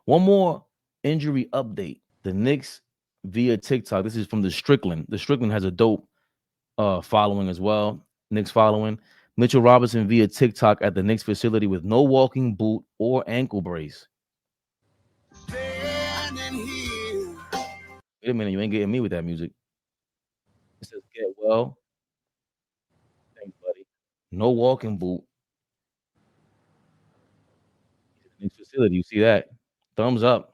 One more injury update. The Knicks via TikTok. This is from the Strickland. The Strickland has a dope following as well. Knicks following. Mitchell Robinson via TikTok at the Knicks facility with no walking boot or ankle brace. Wait a minute, you ain't getting me with that music. It says get well. Thanks, buddy. No walking boot. Knicks facility. You see that? Thumbs up.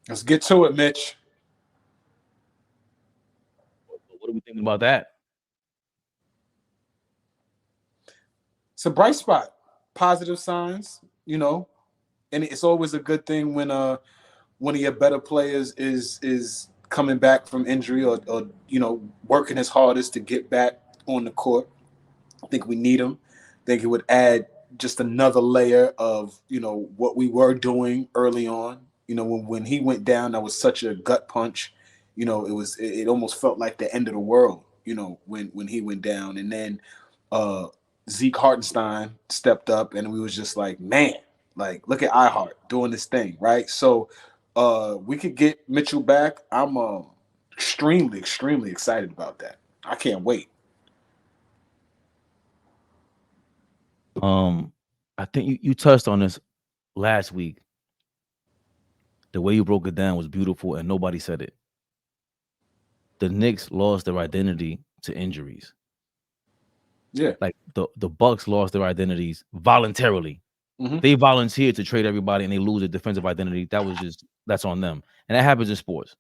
Let's get to it, Mitch. What are we thinking about that? It's a bright spot. Positive signs, and it's always a good thing when one of your better players is coming back from injury or working his hardest to get back on the court. I think we need him. I think it would add just another layer of what we were doing early on. When he went down, that was such a gut punch. It almost felt like the end of the world. When he went down, and then Zeke Hartenstein stepped up, and we was just like, man, like look at iHeart doing this thing, right? So we could get Mitchell back. I'm extremely, extremely excited about that. I can't wait. I think you touched on this last week. The way you broke it down was beautiful, and nobody said it. The Knicks lost their identity to injuries. Yeah. Like the Bucks lost their identities voluntarily. Mm-hmm. They volunteered to trade everybody, and they lose their defensive identity. That's on them, and that happens in sports.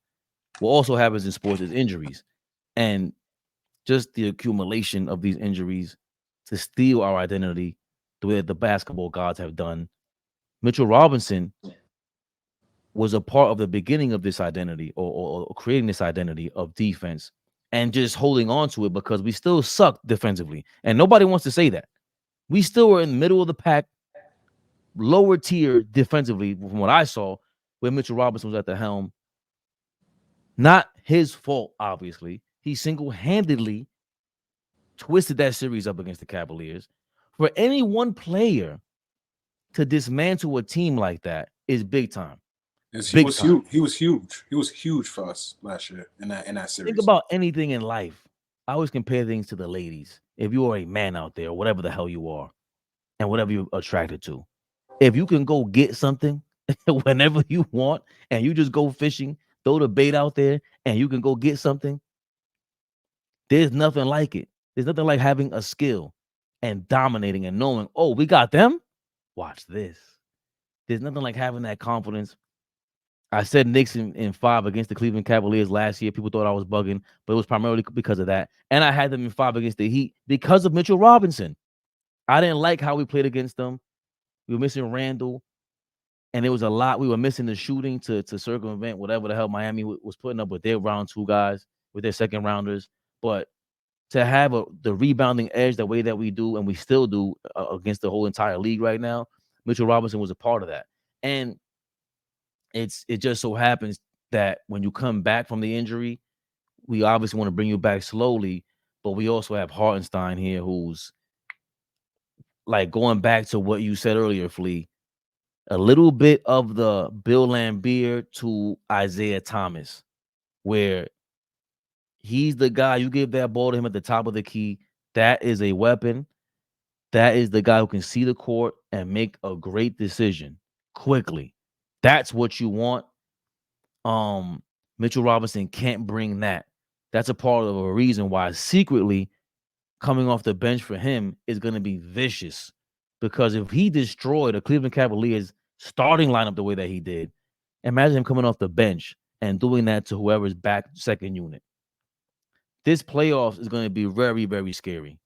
What also happens in sports is injuries, and just the accumulation of these injuries to steal our identity, the way that the basketball gods have done. Mitchell Robinson was a part of the beginning of this identity or creating this identity of defense and just holding on to it because we still suck defensively. And nobody wants to say that. We still were in the middle of the pack, lower tier defensively from what I saw when Mitchell Robinson was at the helm. Not his fault, obviously. He single-handedly twisted that series up against the Cavaliers. For any one player to dismantle a team like that is big time. He was huge. He was huge. He was huge for us last year in that series. Think about anything in life. I always compare things to the ladies. If you are a man out there, whatever the hell you are, and whatever you're attracted to, if you can go get something whenever you want, and you just go fishing, throw the bait out there, and you can go get something, there's nothing like it. There's nothing like having a skill and dominating and knowing, oh, we got them. Watch this. There's nothing like having that confidence. I said Knicks in 5 against the Cleveland Cavaliers last year. People thought I was bugging, but it was primarily because of that. And I had them in 5 against the Heat because of Mitchell Robinson. I didn't like how we played against them. We were missing Randall, and there was a lot. We were missing the shooting to circumvent whatever the hell Miami was putting up with their round 2 guys, with their second rounders. But to have the rebounding edge the way that we do, and we still do against the whole entire league right now, Mitchell Robinson was a part of that. And it just so happens that when you come back from the injury, we obviously want to bring you back slowly, but we also have Hartenstein here who's like going back to what you said earlier, Flea, a little bit of the Bill Laimbeer to Isaiah Thomas, where he's the guy, you give that ball to him at the top of the key, that is a weapon. That is the guy who can see the court and make a great decision quickly. That's what you want. Mitchell Robinson can't bring that. That's a part of a reason why secretly coming off the bench for him is going to be vicious. Because if he destroyed a Cleveland Cavaliers starting lineup the way that he did, imagine him coming off the bench and doing that to whoever's back second unit. This playoffs is going to be very, very scary.